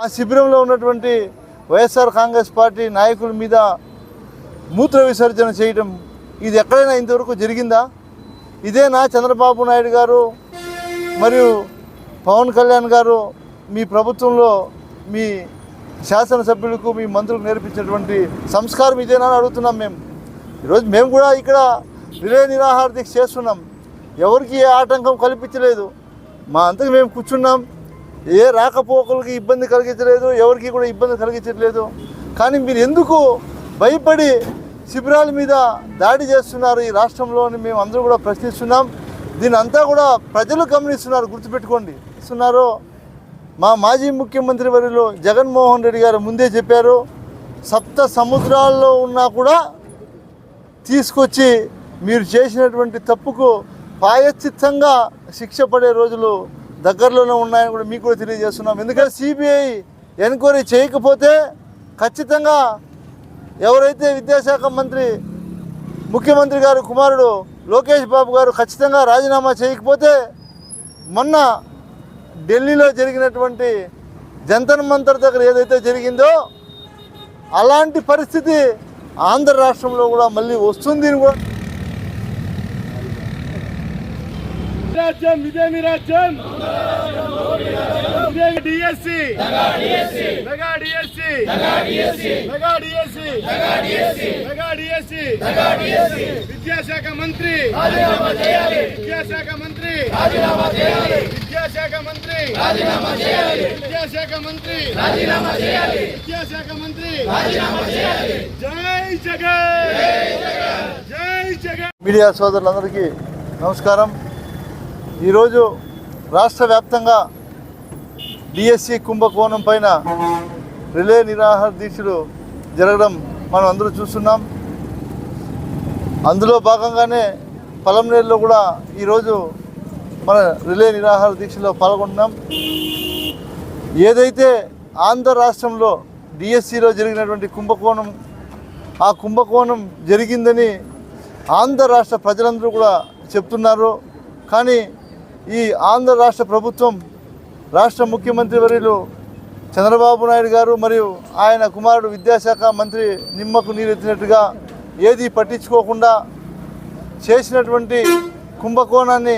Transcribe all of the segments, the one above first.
ఆ శిబిరంలో ఉన్నటువంటి వైఎస్ఆర్ కాంగ్రెస్ పార్టీ నాయకుల మీద మూత్ర విసర్జన చేయడం ఇది ఎక్కడైనా ఇంతవరకు జరిగిందా? ఇదేనా చంద్రబాబు నాయుడు గారు మరియు పవన్ కళ్యాణ్ గారు మీ ప్రభుత్వంలో మీ శాసనసభ్యులకు మీ మంత్రులకు నేర్పించినటువంటి సంస్కారం ఇదేనా అని అడుగుతున్నాం. ఈరోజు మేము కూడా ఇక్కడ రిలే నిరాహార దీక్ష చేస్తున్నాం. ఎవరికి ఏ ఆటంకం కల్పించలేదు. మా అంతకు మేము కూర్చున్నాం. ఏ రాకపోకలకి ఇబ్బంది కలిగించలేదు, ఎవరికి కూడా ఇబ్బంది కలిగించట్లేదు. కానీ మీరు ఎందుకు భయపడి శిబిరాల మీద దాడి చేస్తున్నారు ఈ రాష్ట్రంలో అని మేము అందరూ కూడా ప్రశ్నిస్తున్నాం. దీని అంతా కూడా ప్రజలు గమనిస్తున్నారు. గుర్తుపెట్టుకోండి. ఇస్తున్నారో మా మాజీ ముఖ్యమంత్రి వర్యులు జగన్మోహన్ రెడ్డి గారు ముందే చెప్పారు, సప్త సముద్రాల్లో ఉన్నా కూడా తీసుకొచ్చి మీరు చేసినటువంటి తప్పుకు ప్రాయశ్చిత్తంగా శిక్ష పడే రోజులు దగ్గరలోనే ఉన్నాయని కూడా మీకు కూడా తెలియజేస్తున్నాం. ఎందుకంటే సిబిఐ ఎంక్వైరీ చేయకపోతే ఖచ్చితంగా ఎవరైతే విద్యాశాఖ మంత్రి ముఖ్యమంత్రి గారు కుమారుడు లోకేష్ బాబు గారు ఖచ్చితంగా రాజీనామా చేయకపోతే మొన్న ఢిల్లీలో జరిగినటువంటి జంతర్ మంతర్ దగ్గర ఏదైతే జరిగిందో అలాంటి పరిస్థితి ఆంధ్ర రాష్ట్రంలో కూడా మళ్ళీ వస్తుంది అని కూడా రాజ్యం ఇదే మీ రాజ్యం. ఇదే DSC mega DSC mega DSC mega DSC విద్యాశాఖ మంత్రి విద్యాశాఖ మంత్రి విద్యాశాఖ మంత్రి విద్యాశాఖ మంత్రి విద్యాశాఖ మంత్రి జై జగన్ జై జగన్. మీడియా సోదరులందరికీ నమస్కారం. ఈరోజు రాష్ట్ర వ్యాప్తంగా డిఎస్సి కుంభకోణం పైన రిలే నిరాహార దీక్షలు జరగడం మనం అందరూ చూస్తున్నాం. అందులో భాగంగానే పలంనేరులో కూడా ఈరోజు మన రిలే నిరాహార దీక్షలో పాల్గొంటున్నాం. ఏదైతే ఆంధ్ర రాష్ట్రంలో డిఎస్సిలో జరిగినటువంటి కుంభకోణం, ఆ కుంభకోణం జరిగిందని ఆంధ్ర రాష్ట్ర ప్రజలందరూ కూడా చెప్తున్నారు. కానీ ఈ ఆంధ్ర రాష్ట్ర ప్రభుత్వం, రాష్ట్ర ముఖ్యమంత్రి వర్యులు చంద్రబాబు నాయుడు గారు మరియు ఆయన కుమారుడు విద్యాశాఖ మంత్రి నిమ్మకు నీరెత్తినట్టుగా ఏది పట్టించుకోకుండా చేసినటువంటి కుంభకోణాన్ని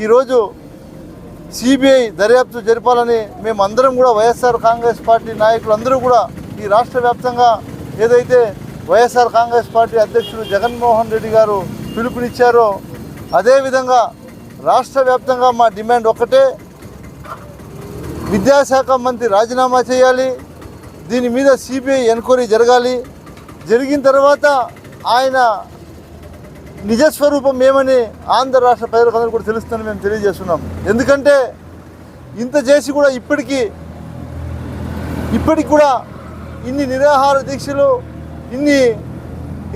ఈరోజు సిబిఐ దర్యాప్తు జరపాలని మేము అందరం కూడా వైఎస్ఆర్ కాంగ్రెస్ పార్టీ నాయకులు అందరూ కూడా ఈ రాష్ట్ర వ్యాప్తంగా ఏదైతే వైఎస్ఆర్ కాంగ్రెస్ పార్టీ అధ్యక్షుడు జగన్మోహన్ రెడ్డి గారు పిలుపునిచ్చారో అదేవిధంగా రాష్ట్ర వ్యాప్తంగా మా డిమాండ్ ఒక్కటే, విద్యాశాఖ మంత్రి రాజీనామా చేయాలి. దీని మీద సిబిఐ ఎంక్వైరీ జరగాలి. జరిగిన తర్వాత ఆయన నిజస్వరూపం ఏమని ఆంధ్ర రాష్ట్ర ప్రజలకు కూడా తెలుస్తుందని మేము తెలియజేస్తున్నాం. ఎందుకంటే ఇంత చేసి కూడా ఇప్పటికీ కూడా ఇన్ని నిరాహార దీక్షలు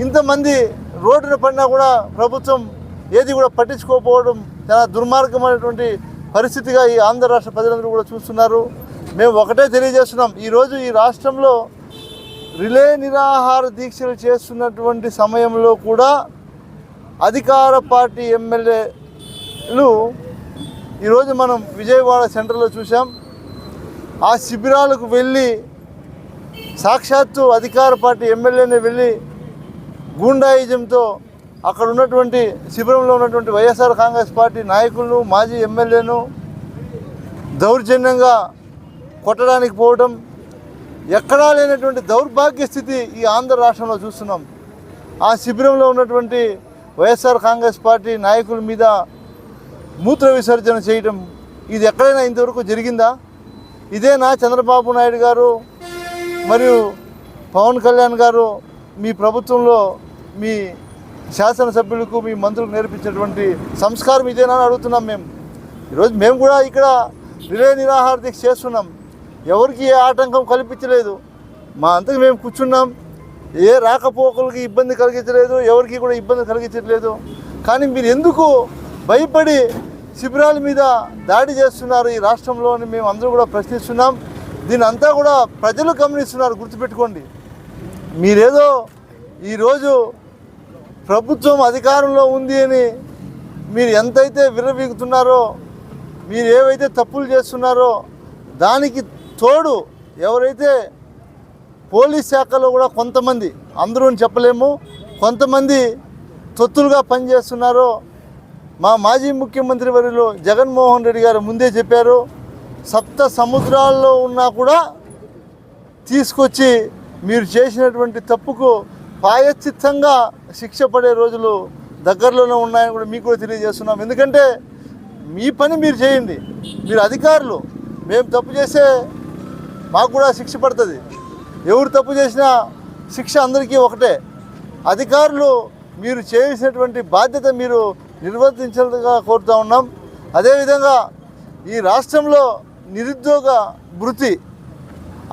ఇంతమంది రోడ్డున పడినా కూడా ప్రభుత్వం ఏది కూడా పట్టించుకోకపోవడం చాలా దుర్మార్గమైనటువంటి పరిస్థితిగా ఈ ఆంధ్ర రాష్ట్ర ప్రజలందరూ కూడా చూస్తున్నారు. మేము ఒకటే తెలియజేస్తున్నాం, ఈరోజు ఈ రాష్ట్రంలో రిలే నిరాహార దీక్షలు చేస్తున్నటువంటి సమయంలో కూడా అధికార పార్టీ ఎమ్మెల్యేలు ఈరోజు మనం విజయవాడ సెంటర్లో చూసాం. ఆ శిబిరాలకు వెళ్ళి సాక్షాత్తు అధికార పార్టీ ఎమ్మెల్యేనే వెళ్ళి గూండాయిజంతో అక్కడ ఉన్నటువంటి శిబిరంలో ఉన్నటువంటి వైఎస్ఆర్ కాంగ్రెస్ పార్టీ నాయకులను, మాజీ ఎమ్మెల్యేను దౌర్జన్యంగా కొట్టడానికి పోవడం ఎక్కడా లేనటువంటి దౌర్భాగ్య స్థితి ఈ ఆంధ్ర రాష్ట్రంలో చూస్తున్నాం. ఆ శిబిరంలో ఉన్నటువంటి వైఎస్ఆర్ కాంగ్రెస్ పార్టీ నాయకుల మీద మూత్ర విసర్జన చేయడం ఇది ఎక్కడైనా ఇంతవరకు జరిగిందా? ఇదేనా చంద్రబాబు నాయుడు గారు మరియు పవన్ కళ్యాణ్ గారు మీ ప్రభుత్వంలో మీ శాసనసభ్యులకు మీ మంత్రులకు నేర్పించినటువంటి సంస్కారం ఇదేనా అని అడుగుతున్నాం. ఈరోజు మేము కూడా ఇక్కడ రిలే నిరాహార దీక్ష చేస్తున్నాం. ఎవరికి ఏ ఆటంకం కల్పించలేదు. మా అంతకు మేము కూర్చున్నాం. ఏ రాకపోకలకి ఇబ్బంది కలిగించలేదు, ఎవరికి కూడా ఇబ్బంది కలిగించట్లేదు. కానీ మీరు ఎందుకు భయపడి శిబిరాల మీద దాడి చేస్తున్నారు ఈ రాష్ట్రంలో అని మేము అందరూ కూడా ప్రశ్నిస్తున్నాం. దీని అంతా కూడా ప్రజలు గమనిస్తున్నారు. గుర్తుపెట్టుకోండి. మీరేదో ఈరోజు ప్రభుత్వం అధికారంలో ఉంది అని మీరు ఎంతైతే విర్రవీగుతున్నారో, మీరు ఏవైతే తప్పులు చేస్తున్నారో దానికి తోడు ఎవరైతే పోలీస్ శాఖలో కూడా కొంతమంది, అందరూ అని చెప్పలేము, కొంతమంది తొత్తులుగా పనిచేస్తున్నారో మా మాజీ ముఖ్యమంత్రి వర్యులు జగన్మోహన్ రెడ్డి గారు ముందే చెప్పారు. సప్త సముద్రాల్లో ఉన్నా కూడా తీసుకొచ్చి మీరు చేసినటువంటి తప్పుకు ప్రాయశ్చిత్తంగా శిక్ష పడే రోజులు దగ్గరలోనే ఉన్నాయని కూడా మీకు కూడా తెలియజేస్తున్నాం. ఎందుకంటే మీ పని మీరు చేయండి, మీరు అధికారులు. మేము తప్పు చేస్తే మాకు కూడా శిక్ష పడుతుంది. ఎవరు తప్పు చేసినా శిక్ష అందరికీ ఒకటే. అధికారులు మీరు చేసినటువంటి బాధ్యత మీరు నిర్వర్తించాలిగా కోరుతూ ఉన్నాం. అదేవిధంగా ఈ రాష్ట్రంలో నిరుద్యోగ భృతి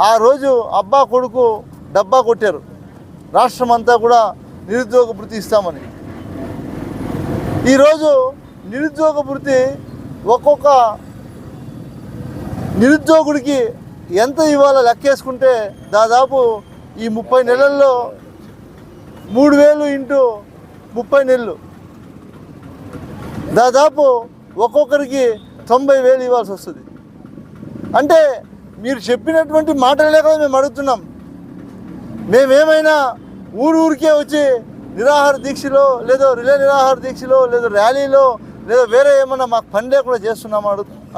ఆ రోజు అబ్బా కొడుకు డబ్బా కొట్టారు. రాష్ట్రం అంతా కూడా నిరుద్యోగ భృతి ఇస్తామని. ఈరోజు నిరుద్యోగ భృతి ఒక్కొక్క నిరుద్యోగుడికి ఎంత ఇవ్వాలో లెక్కేసుకుంటే దాదాపు ఈ 30 నెలల్లో 3,000 ఇంటూ 30 నెలలు దాదాపు ఒక్కొక్కరికి 90,000 ఇవ్వాల్సి వస్తుంది. అంటే మీరు చెప్పినటువంటి మాటలే కదా మేము అడుగుతున్నాం. మేమేమైనా ఊరికే వచ్చి నిరాహార దీక్షలో లేదో రిలే నిరాహార దీక్షలో లేదో ర్యాలీలో లేదో వేరే ఏమన్నా మాకు పని లేకుండా చేస్తున్నామో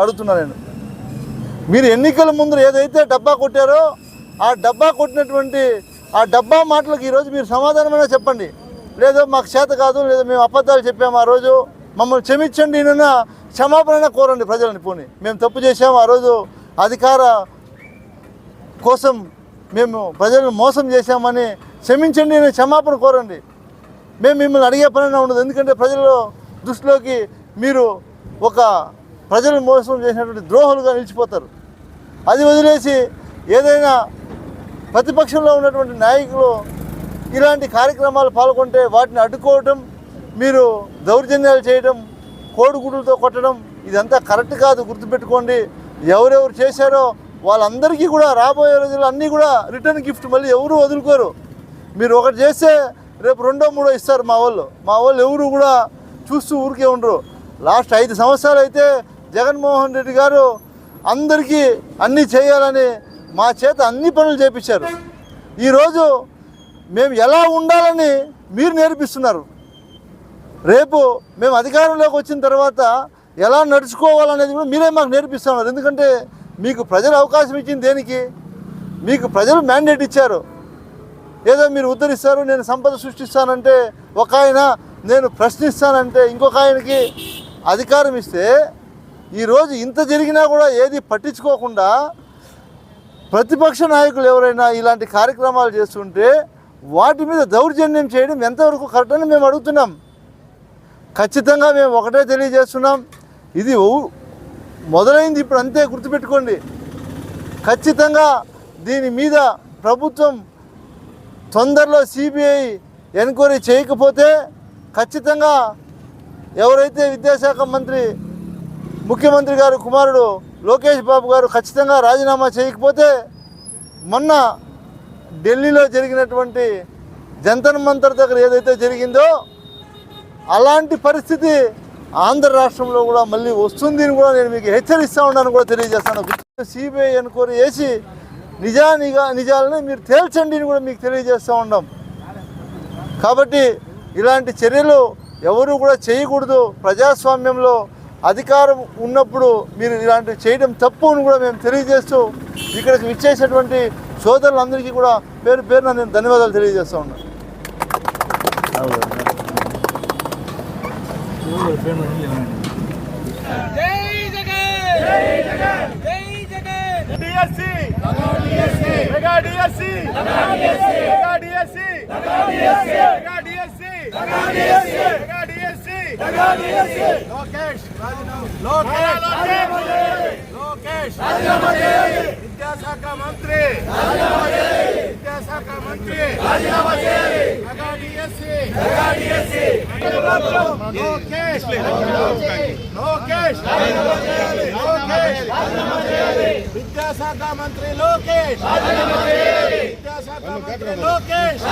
అడుగుతున్నా నేను. మీరు ఎన్నికల ముందు ఏదైతే డబ్బా కొట్టారో ఆ డబ్బా కొట్టినటువంటి ఆ డబ్బా మాటలకు ఈరోజు మీరు సమాధానమైనా చెప్పండి. లేదో మాకు చేత కాదు, లేదో మేము అబద్ధాలు చెప్పాము, ఆ రోజు మమ్మల్ని క్షమించండి, ఈయన క్షమాపణ కోరండి ప్రజలని. పోనీ మేము తప్పు చేసాము, ఆ రోజు అధికార కోసం మేము ప్రజలను మోసం చేశామని క్షమించండి, నేను క్షమాపణ కోరండి. మేము మిమ్మల్ని అడిగే పని ఉండదు. ఎందుకంటే ప్రజల దృష్టిలోకి మీరు ఒక ప్రజలను మోసం చేసినటువంటి ద్రోహులుగా నిలిచిపోతారు. అది వదిలేసి ఏదైనా ప్రతిపక్షంలో ఉన్నటువంటి నాయకులు ఇలాంటి కార్యక్రమాలు పాల్గొంటే వాటిని అడ్డుకోవడం, మీరు దౌర్జన్యాలు చేయడం, కోడిగుడ్లతో కొట్టడం, ఇదంతా కరెక్ట్ కాదు. గుర్తుపెట్టుకోండి. ఎవరెవరు చేశారో వాళ్ళందరికీ కూడా రాబోయే రోజుల్లో అన్నీ కూడా రిటర్న్ గిఫ్ట్ మళ్ళీ ఎవరు వదులుకోరు. మీరు ఒకటి చేస్తే రేపు 2, 3 ఇస్తారు మా వాళ్ళు ఎవరు కూడా చూస్తూ ఊరికే ఉండరు. లాస్ట్ 5 సంవత్సరాలు అయితే జగన్మోహన్ రెడ్డి గారు అందరికీ అన్నీ చేయాలని మా చేత అన్ని పనులు చేపించారు. ఈరోజు మేము ఎలా ఉండాలని మీరు నేర్పిస్తున్నారు. రేపు మేము అధికారంలోకి వచ్చిన తర్వాత ఎలా నడుచుకోవాలనేది కూడా మీరే మాకు నేర్పిస్తున్నారు. ఎందుకంటే మీకు ప్రజలు అవకాశం ఇచ్చింది దేనికి? మీకు ప్రజలు మ్యాండేట్ ఇచ్చారు. ఏదో మీరు ఉద్ధరిస్తారు, నేను సంపద సృష్టిస్తానంటే ఒక ఆయన, నేను ప్రశ్నిస్తానంటే ఇంకొక ఆయనకి అధికారం ఇస్తే ఈరోజు ఇంత జరిగినా కూడా ఏది పట్టించుకోకుండా ప్రతిపక్ష నాయకులు ఎవరైనా ఇలాంటి కార్యక్రమాలు చేస్తుంటే వాటి మీద దౌర్జన్యం చేయడం ఎంతవరకు కరెక్ట్ అని మేము అడుగుతున్నాం. ఖచ్చితంగా మేము ఒకటే తెలియజేస్తున్నాం, ఇది మొదలైంది ఇప్పుడు అంతే, గుర్తుపెట్టుకోండి. ఖచ్చితంగా దీని మీద ప్రభుత్వం తొందరలో సిబిఐ ఎంక్వైరీ చేయకపోతే ఖచ్చితంగా ఎవరైతే విద్యాశాఖ మంత్రి ముఖ్యమంత్రి గారు కుమారుడు లోకేష్ బాబు గారు ఖచ్చితంగా రాజీనామా చేయకపోతే మొన్న ఢిల్లీలో జరిగినటువంటి జంతర్ మంతర్ దగ్గర ఏదైతే జరిగిందో అలాంటి పరిస్థితి ఆంధ్ర రాష్ట్రంలో కూడా మళ్ళీ వస్తుందని కూడా నేను మీకు హెచ్చరిస్తూ ఉన్నాను కూడా తెలియజేస్తాను. సిబిఐ ఎన్క్వైరీ చేసి నిజాలని మీరు తేల్చండి అని కూడా మీకు తెలియజేస్తూ ఉన్నాం. కాబట్టి ఇలాంటి చర్యలు ఎవరు కూడా చేయకూడదు. ప్రజాస్వామ్యంలో అధికారం ఉన్నప్పుడు మీరు ఇలాంటివి చేయడం తప్పు అని కూడా మేము తెలియజేస్తూ ఇక్కడికి విచ్చేసినటువంటి సోదరులందరికీ కూడా పేరు పేరున నేను ధన్యవాదాలు తెలియజేస్తూ ఉన్నాను. విద్యాశాఖ మంత్రి విద్యాశాఖ మంత్రి లోకేష్